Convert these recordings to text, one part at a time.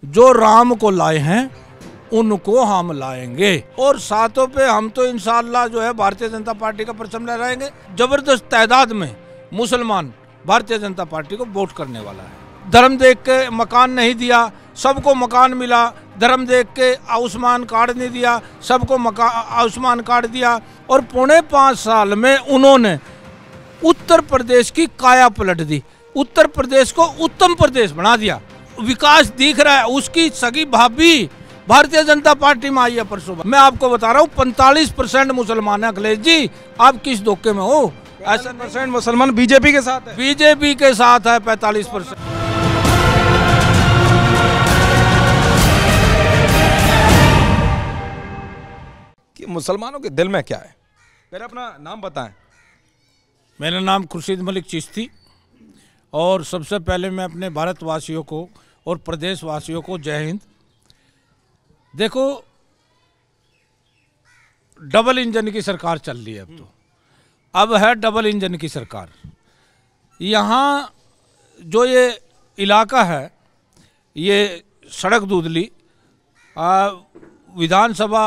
जो राम को लाए हैं उनको हम लाएंगे और सातों पे हम तो इंशाअल्लाह जो है भारतीय जनता पार्टी का परचम लहराएंगे। जबरदस्त तादाद में मुसलमान भारतीय जनता पार्टी को वोट करने वाला है। धर्म देख के मकान नहीं दिया, सबको मकान मिला। धर्म देख के आयुष्मान कार्ड नहीं दिया, सबको आयुष्मान कार्ड दिया। और 4.5 साल में उन्होंने उत्तर प्रदेश की काया पलट दी, उत्तर प्रदेश को उत्तम प्रदेश बना दिया। विकास दिख रहा है। उसकी सगी भाभी भारतीय जनता पार्टी में आई है परसों। मैं आपको बता रहा हूँ 45% मुसलमान है। अखिलेश जी, आप किस धोखे में हो? ऐसा % मुसलमान बीजेपी के साथ है। बीजेपी के साथ है 45%। कि मुसलमानों के दिल में क्या है? पहले अपना नाम बताएं। मेरा नाम खुर्शीद मलिक चिश्ती और सबसे पहले मैं अपने भारतवासियों को और प्रदेशवासियों को जय हिंद। देखो, डबल इंजन की सरकार चल रही है अब है डबल इंजन की सरकार। यहाँ जो ये इलाका है, ये सड़क दूधली विधानसभा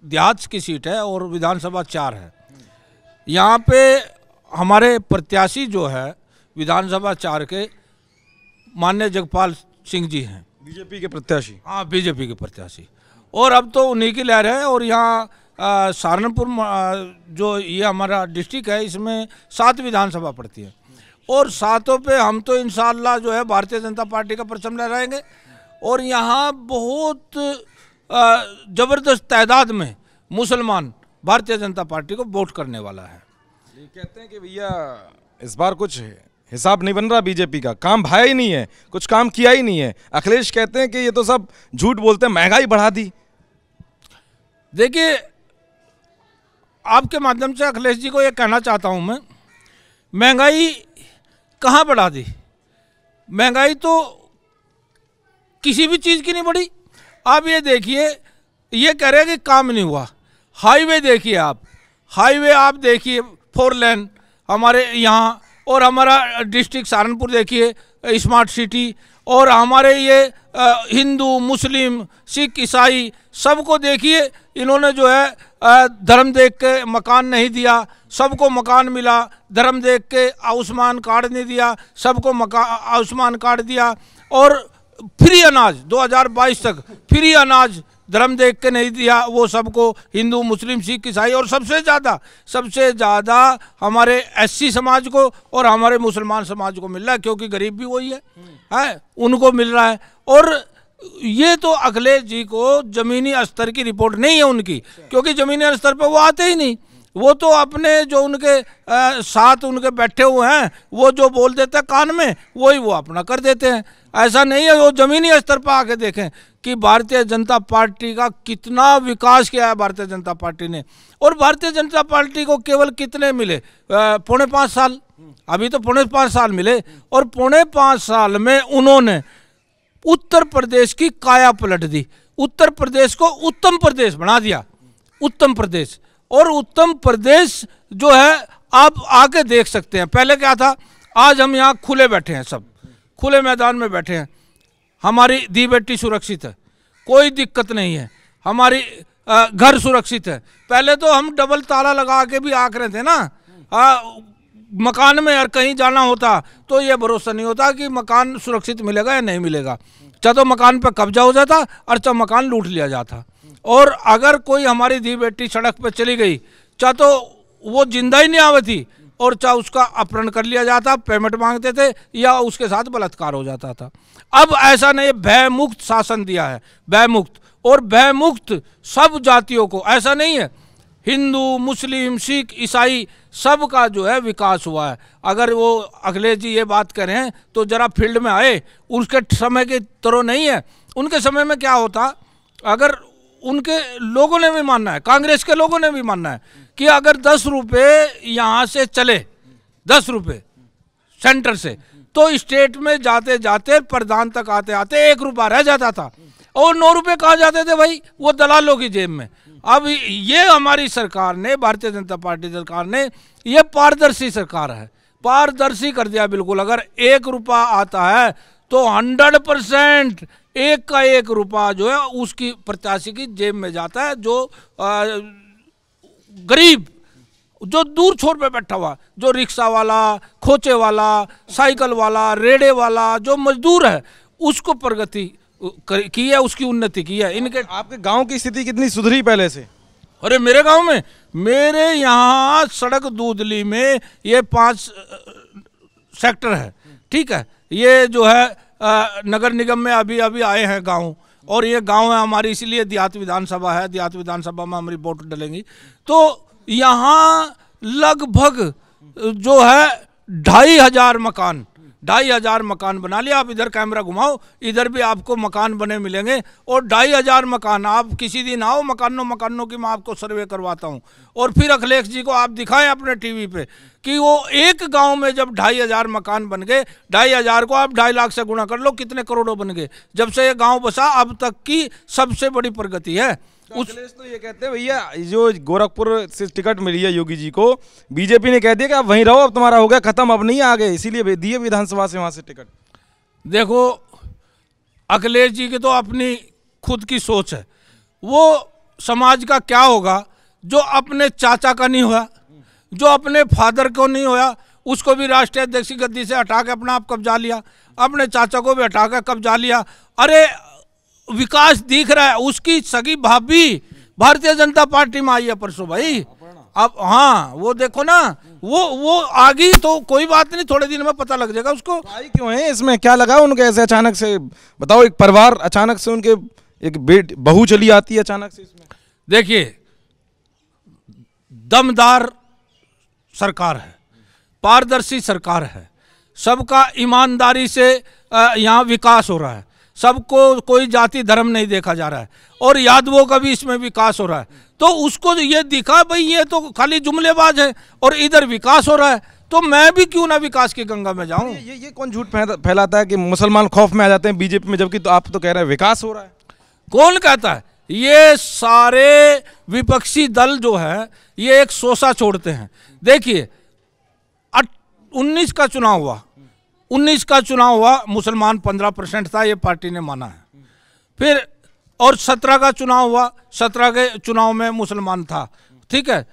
देहात की सीट है और विधानसभा 4 है। यहाँ पे हमारे प्रत्याशी जो है विधानसभा 4 के माननीय जगपाल सिंह जी हैं, बीजेपी के प्रत्याशी। हाँ, बीजेपी के प्रत्याशी। और अब तो उन्हीं की लहर है। और यहाँ सहारनपुर जो ये हमारा डिस्ट्रिक्ट है, इसमें 7 विधानसभा पड़ती है और 7 पे हम तो इंशाअल्लाह जो है भारतीय जनता पार्टी का परचम लहराएंगे। और यहाँ बहुत ज़बरदस्त तादाद में मुसलमान भारतीय जनता पार्टी को वोट करने वाला है। ये कहते हैं कि भैया इस बार कुछ हिसाब नहीं बन रहा, बीजेपी का काम भाया ही नहीं है, कुछ काम किया ही नहीं है। अखिलेश कहते हैं कि ये तो सब झूठ बोलते हैं, महंगाई बढ़ा दी। देखिए, आपके माध्यम से अखिलेश जी को ये कहना चाहता हूं मैं, महंगाई कहाँ बढ़ा दी? महंगाई तो किसी भी चीज़ की नहीं बढ़ी। आप ये देखिए, ये कह रहे हैं कि काम नहीं हुआ। हाईवे देखिए, हाईवे आप देखिए, 4 लेन हमारे यहाँ। और हमारा डिस्ट्रिक्ट सहारनपुर देखिए, स्मार्ट सिटी। और हमारे ये हिंदू मुस्लिम सिख ईसाई सबको देखिए, इन्होंने जो है धर्म देख के मकान नहीं दिया, सबको मकान मिला। धर्म देख के आयुष्मान कार्ड नहीं दिया, सबको आयुष्मान कार्ड दिया। और फ्री अनाज 2022 तक फ्री अनाज धर्म देख के नहीं दिया, वो सबको हिंदू मुस्लिम सिख ईसाई। और सबसे ज़्यादा हमारे SC समाज को और हमारे मुसलमान समाज को मिल रहा है, क्योंकि गरीब भी वही है उनको मिल रहा है। और ये तो अखिलेश जी को ज़मीनी स्तर की रिपोर्ट नहीं है उनकी, क्योंकि ज़मीनी स्तर पर वो आते ही नहीं। वो तो अपने जो उनके साथ उनके बैठे हुए हैं, वो जो बोल देते हैं कान में, वही वो अपना कर देते हैं। ऐसा नहीं है। वो ज़मीनी स्तर पर आके देखें कि भारतीय जनता पार्टी का कितना विकास किया है भारतीय जनता पार्टी ने। और भारतीय जनता पार्टी को केवल कितने मिले? 4.5 साल। अभी तो 4.5 साल मिले। और 4.5 साल में उन्होंने उत्तर प्रदेश की काया पलट दी, उत्तर प्रदेश को उत्तम प्रदेश बना दिया, उत्तम प्रदेश। और उत्तम प्रदेश जो है आप आके देख सकते हैं। पहले क्या था? आज हम यहाँ खुले बैठे हैं, सब खुले मैदान में बैठे हैं। हमारी दी बेटी सुरक्षित है, कोई दिक्कत नहीं है। हमारी घर सुरक्षित है। पहले तो हम डबल ताला लगा के भी आख रहे थे ना मकान में, और कहीं जाना होता तो ये भरोसा नहीं होता कि मकान सुरक्षित मिलेगा या नहीं मिलेगा। चाहे तो मकान पर कब्जा हो जाता और चाहे मकान लूट लिया जाता। और अगर कोई हमारी दी बेटी सड़क पर चली गई, चाहे तो वो जिंदा ही नहीं आवे थी और चाहे उसका अपहरण कर लिया जाता, पेमेंट मांगते थे या उसके साथ बलात्कार हो जाता था। अब ऐसा नहीं, भयमुक्त शासन दिया है, भयमुक्त। और भयमुक्त सब जातियों को, ऐसा नहीं है हिंदू मुस्लिम सिख ईसाई सब का जो है विकास हुआ है। अगर वो अखिलेश जी ये बात करें तो जरा फील्ड में आए, उसके समय की तरह नहीं है। उनके समय में क्या होता, अगर उनके लोगों ने भी मानना है, कांग्रेस के लोगों ने भी मानना है कि अगर 10 रुपये यहाँ से चले, 10 रुपये सेंटर से, तो स्टेट में जाते जाते प्रधान तक आते आते 1 रुपया रह जाता था। और 9 रुपये कहाँ जाते थे भाई? वो दलालों की जेब में। अब ये हमारी सरकार ने, भारतीय जनता पार्टी सरकार ने, ये पारदर्शी सरकार है, पारदर्शी कर दिया बिल्कुल। अगर 1 रुपया आता है तो 100% एक का एक रुपया जो है उसकी प्रत्याशी की जेब में जाता है। जो गरीब, जो दूर छोर पे बैठा हुआ, जो रिक्शा वाला, खोचे वाला, साइकिल वाला, रेड़े वाला, जो मजदूर है, उसको प्रगति की है, उसकी उन्नति की है। इनके आपके गांव की स्थिति कितनी सुधरी पहले से? अरे मेरे गांव में, मेरे यहाँ सड़क दूधली में ये 5 सेक्टर है, ठीक है। ये जो है नगर निगम में अभी अभी आए हैं गांव, और ये गांव है हमारी, इसीलिए देहात विधानसभा है। देहात विधानसभा में हमारी वोट डलेंगी। तो यहाँ लगभग जो है 2,500 मकान बना लिया। आप इधर कैमरा घुमाओ, इधर भी आपको मकान बने मिलेंगे। और 2,500 मकान, आप किसी दिन आओ, मकानों की मैं आपको सर्वे करवाता हूँ। और फिर अखिलेश जी को आप दिखाएं अपने टीवी पे कि वो एक गांव में जब 2,500 मकान बन गए, 2,500 को आप 2.5 लाख से गुणा कर लो, कितने करोड़ों बन गए। जब से ये गाँव बसा अब तक की सबसे बड़ी प्रगति है। अखिलेश तो ये कहते हैं भैया, जो गोरखपुर से टिकट मिली है योगी जी को, बीजेपी ने कह दिया कि आप वहीं रहो, अब तुम्हारा हो गया खत्म, अब नहीं आ गए, इसीलिए दिए विधानसभा से वहां से टिकट। देखो, अखिलेश जी की तो अपनी खुद की सोच है। वो समाज का क्या होगा जो अपने चाचा का नहीं हुआ, जो अपने फादर को नहीं हुआ, उसको भी राष्ट्रीय अध्यक्ष की गद्दी से हटा के अपना आप कब्जा लिया, अपने चाचा को भी हटा के कब्जा लिया। अरे विकास दिख रहा है। उसकी सगी भाभी भारतीय जनता पार्टी में आई है परसों भाई। अब हाँ, वो देखो ना, वो आ गई तो कोई बात नहीं, थोड़े दिन में पता लग जाएगा उसको। आई क्यों है इसमें, क्या लगा उनको ऐसे अचानक से? बताओ, एक परिवार अचानक से, उनके एक बहू चली आती है अचानक से इसमें। देखिए, दमदार सरकार है, पारदर्शी सरकार है, सबका ईमानदारी से यहाँ विकास हो रहा है, सबको कोई जाति धर्म नहीं देखा जा रहा है, और यादवों का भी इसमें विकास हो रहा है। तो उसको ये दिखा भाई ये तो खाली जुमलेबाज है और इधर विकास हो रहा है, तो मैं भी क्यों ना विकास की गंगा में जाऊं। ये कौन झूठ फैलाता है कि मुसलमान खौफ में आ जाते हैं बीजेपी में, जबकि तो आप तो कह रहे हैं विकास हो रहा है? कौन कहता है? ये सारे विपक्षी दल जो है ये एक सोसा छोड़ते हैं। देखिए, 19 का चुनाव हुआ, 19 का चुनाव हुआ, मुसलमान 15% था, ये पार्टी ने माना है। फिर और 17 का चुनाव हुआ, 17 के चुनाव में मुसलमान था, ठीक है,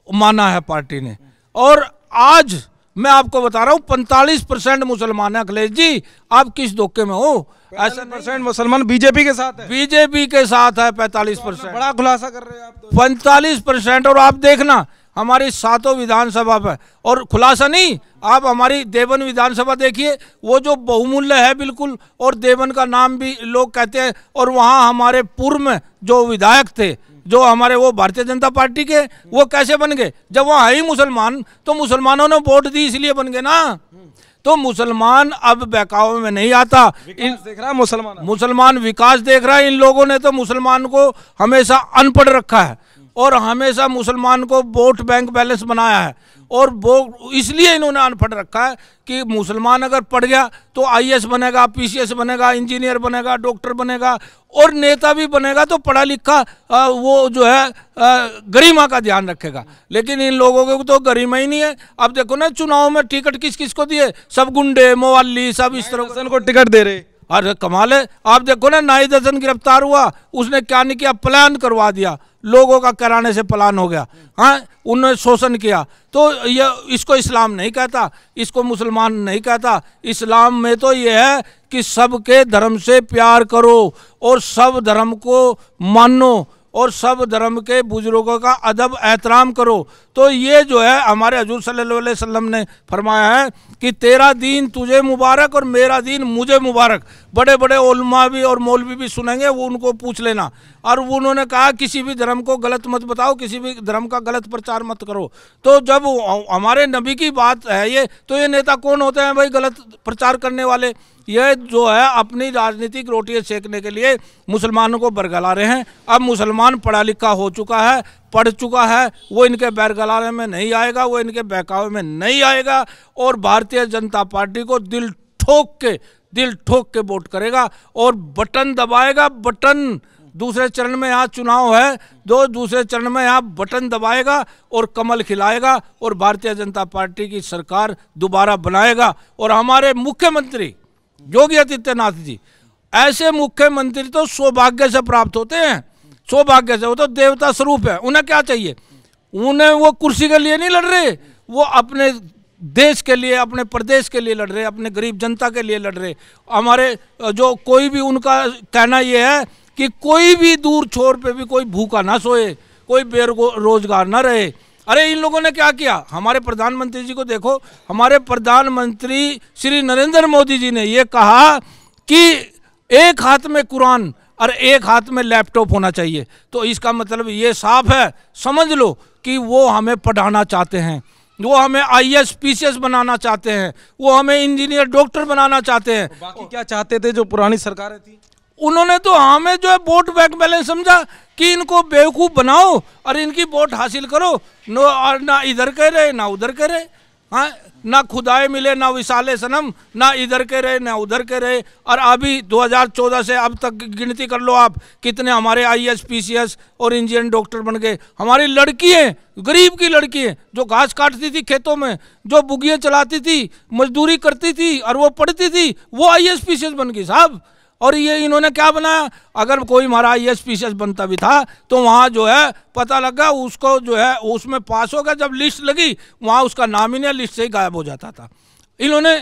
माना है पार्टी ने। और आज मैं आपको बता रहा हूँ 45% मुसलमान है। अखिलेश जी, आप किस धोखे में हो? ऐसा % मुसलमान बीजेपी के साथ है, बीजेपी के साथ है 45%। बड़ा खुलासा कर रहे हैं आप तो। 45%। और आप देखना हमारी 7 विधानसभा पर, और खुलासा नहीं, आप हमारी देवन विधानसभा देखिए, वो जो बहुमूल्य है बिल्कुल, और देवन का नाम भी लोग कहते हैं। और वहाँ हमारे पूर्व में जो विधायक थे, जो हमारे, वो भारतीय जनता पार्टी के, वो कैसे बन गए? जब वहाँ है ही मुसलमान, तो मुसलमानों ने वोट दी इसलिए बन गए ना। तो मुसलमान अब बहकावे में नहीं आता। देख रहा है मुसलमान विकास देख रहा है। इन लोगों ने तो मुसलमान को हमेशा अनपढ़ रखा है, और हमेशा मुसलमान को वोट बैंक बैलेंस बनाया है। और वो इसलिए इन्होंने अनपढ़ रखा है कि मुसलमान अगर पढ़ गया तो IAS बनेगा, PCS बनेगा, इंजीनियर बनेगा, डॉक्टर बनेगा, और नेता भी बनेगा, तो पढ़ा लिखा वो जो है गरिमा का ध्यान रखेगा। लेकिन इन लोगों को तो गरिमा ही नहीं है। अब देखो ना, चुनाव में टिकट किस किस को दिए? सब गुंडे, मोवाली, सब इस तरह को टिकट दे रहे। अरे कमाल है। आप देखो ना, नाई दर्जन गिरफ्तार हुआ, उसने क्या नहीं किया, प्लान करवा दिया, लोगों का कराने से प्लान हो गया। हाँ, उन्होंने शोषण किया। तो ये, इसको इस्लाम नहीं कहता, इसको मुसलमान नहीं कहता। इस्लाम में तो ये है कि सबके धर्म से प्यार करो, और सब धर्म को मानो, और सब धर्म के बुजुर्गों का अदब एहतराम करो। तो ये जो है हमारे हजूर सल्लल्लाहु अलैहि वसल्लम ने फरमाया है कि तेरा दीन तुझे मुबारक और मेरा दीन मुझे मुबारक। बड़े बड़े उलमा भी और मौलवी भी सुनेंगे, वो उनको पूछ लेना। और उन्होंने कहा किसी भी धर्म को गलत मत बताओ, किसी भी धर्म का गलत प्रचार मत करो। तो जब हमारे नबी की बात है ये, तो ये नेता कौन होते हैं भाई गलत प्रचार करने वाले? ये जो है अपनी राजनीतिक रोटियां सेकने के लिए मुसलमानों को बरगला रहे हैं। अब मुसलमान पढ़ा लिखा हो चुका है, पढ़ चुका है, वो इनके बैरगलाने में नहीं आएगा, वो इनके बहकावे में नहीं आएगा। और भारतीय जनता पार्टी को दिल ठोक के वोट करेगा और बटन दबाएगा। बटन, दूसरे चरण में यहाँ चुनाव है, दूसरे चरण में यहाँ बटन दबाएगा और कमल खिलाएगा, और भारतीय जनता पार्टी की सरकार दोबारा बनाएगा। और हमारे मुख्यमंत्री योगी आदित्यनाथ जी ऐसे मुख्यमंत्री तो सौभाग्य से प्राप्त होते हैं, सौभाग्य से। वो तो देवता स्वरूप है। उन्हें क्या चाहिए? उन्हें वो कुर्सी के लिए नहीं लड़ रहे, वो अपने देश के लिए, अपने प्रदेश के लिए लड़ रहे, अपने गरीब जनता के लिए लड़ रहे। हमारे जो कोई भी, उनका कहना ये है कि कोई भी दूर छोर पे भी कोई भूखा ना सोए, कोई बेरोजगार ना रहे। अरे इन लोगों ने क्या किया? हमारे प्रधानमंत्री जी को देखो, हमारे प्रधानमंत्री श्री नरेंद्र मोदी जी ने ये कहा कि एक हाथ में कुरान और एक हाथ में लैपटॉप होना चाहिए। तो इसका मतलब ये साफ है, समझ लो कि वो हमें पढ़ाना चाहते हैं, वो हमें IAS PCS बनाना चाहते हैं, वो हमें इंजीनियर डॉक्टर बनाना चाहते हैं। बाकी क्या चाहते थे जो पुरानी सरकारें थी? उन्होंने तो हमें जो है वोट बैंक बैलेंस समझा कि इनको बेवकूफ़ बनाओ और इनकी वोट हासिल करो। और ना इधर के रहे ना उधर के रहे, हाँ, ना खुदाए मिले ना विशाले सनम, ना इधर के रहे ना उधर के रहे। और अभी 2014 से अब तक गिनती कर लो आप, कितने हमारे IAS PCS और इंजीनियर डॉक्टर बन गए। हमारी लड़कियाँ, गरीब की लड़कियाँ जो घास काटती थी खेतों में, जो बुगियाँ चलाती थी, मजदूरी करती थी और वो पढ़ती थी, वो IAS PCS बन गई साहब। और ये इन्होंने क्या बनाया? अगर कोई हमारा IAS PCS बनता भी था तो वहाँ जो है पता लगा उसको जो है उसमें पास हो गया, जब लिस्ट लगी वहाँ उसका नाम ही नहीं, लिस्ट से ही गायब हो जाता था। इन्होंने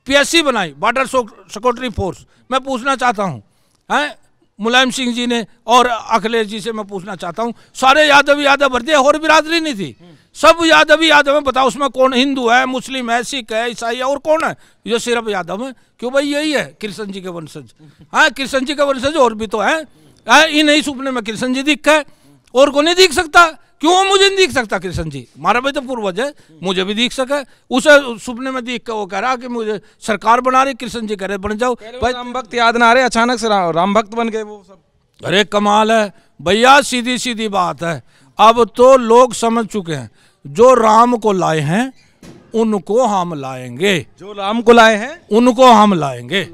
PSC बनाई, बॉर्डर सिक्योरिटी फोर्स। मैं पूछना चाहता हूँ, हैं, मुलायम सिंह जी ने और अखिलेश जी से मैं पूछना चाहता हूँ, सारे यादव भर दिए, और बिरादरी नहीं थी, सब यादव है। बताओ उसमें कौन हिंदू है, मुस्लिम है, सिख है, ईसाई है, और कौन है? ये सिर्फ यादव है। क्यों भाई? यही है कृष्ण जी के वंशज। हाँ, कृष्ण जी के वंशज और भी तो है। इन्हीं सपने में कृष्ण जी दिख है, और को नहीं दिख सकता। क्यों मुझे नहीं दिख सकता? कृष्ण जी हमारा भी तो पूर्वज है, मुझे भी दिख सके। उसे सपने में दिख के वो कह रहा कि मुझे सरकार बना रही, कृष्ण जी कह रहे बन जाओ। भाई राम भक्त याद ना आ रहे, अचानक से राम भक्त बन गए वो सब। अरे कमाल है भैया, सीधी सीधी बात है। अब तो लोग समझ चुके हैं, जो राम को लाए हैं उनको हम लाएंगे, जो राम को लाए हैं उनको हम लाएंगे।